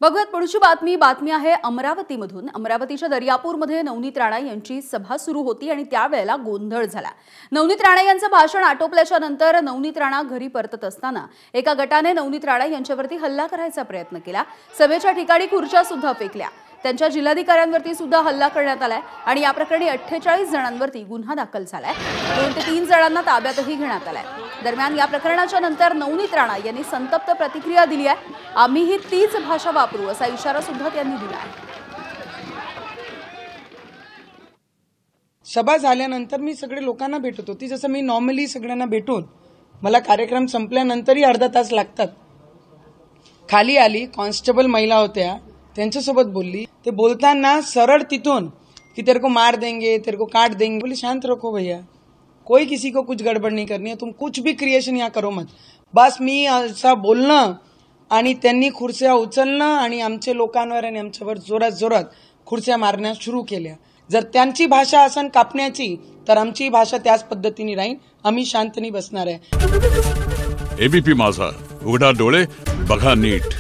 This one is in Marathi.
बघूयात पुढची बातमी आहे अमरावतीमधून। अमरावतीच्या दर्यापूरमध्ये नवनीत राणा यांची सभा सुरू होती आणि त्यावेळेला गोंधळ झाला। नवनीत राणा यांचं भाषण आटोपल्याच्या नंतर नवनीत राणा घरी परतत असताना एका गटाने नवनीत राणा यांच्यावरती हल्ला करायचा प्रयत्न केला। सभेच्या ठिकाणी खुर्च्या सुद्धा फेकल्या। त्यांच्या जिल्हाधिकाऱ्यांवरती सुद्धा हल्ला करण्यात आलाय आणि या प्रकरणी 48 जणांवरती गुन्हा दाखल झालाय। 2 ते 3 जणांना ताब्यातही घेण्यात आलाय। दरम्यान या प्रकरणाच्या नंतर नवनीत राणा यांनी संतप्त प्रतिक्रिया दिली आहे। आम्हीही तीच भाषा वापरू असा इशारा सुद्धा त्यांनी दिला आहे। सभा झाल्यानंतर मी सगळे लोकांना भेटत होती, जसं मी नॉर्मली सगळ्यांना भेटून मला कार्यक्रम संपल्यानंतरही अर्धा तास लागतात। खाली आली, कॉन्स्टेबल महिला होत्या, त्यांच्यासोबत बोलली। ते बोलताना सरळ तिथून कि तेरे को मार देंगे, तेरे को काट देंगे। बोली शांत रखो भैया, कोई किसी को कुछ गड़बड़ नहीं करनी है, तुम कुछ भी क्रिएशन यहाँ करो मत। बस मी असं बोलणं आणि त्यांनी खुर्च्या उचलणं आणि आमच्या लोकांवर आणि आमच्यावर जोरात जोरात खुर्च्या मारण्या सुरू केल्या। जर त्यांची भाषा असन कापण्याची तर आमची भाषा त्याच पद्धतीने राहील। आम्ही शांतनी बसणार आहे। एबीपी माझा, उघडा डोळे बघा नीट।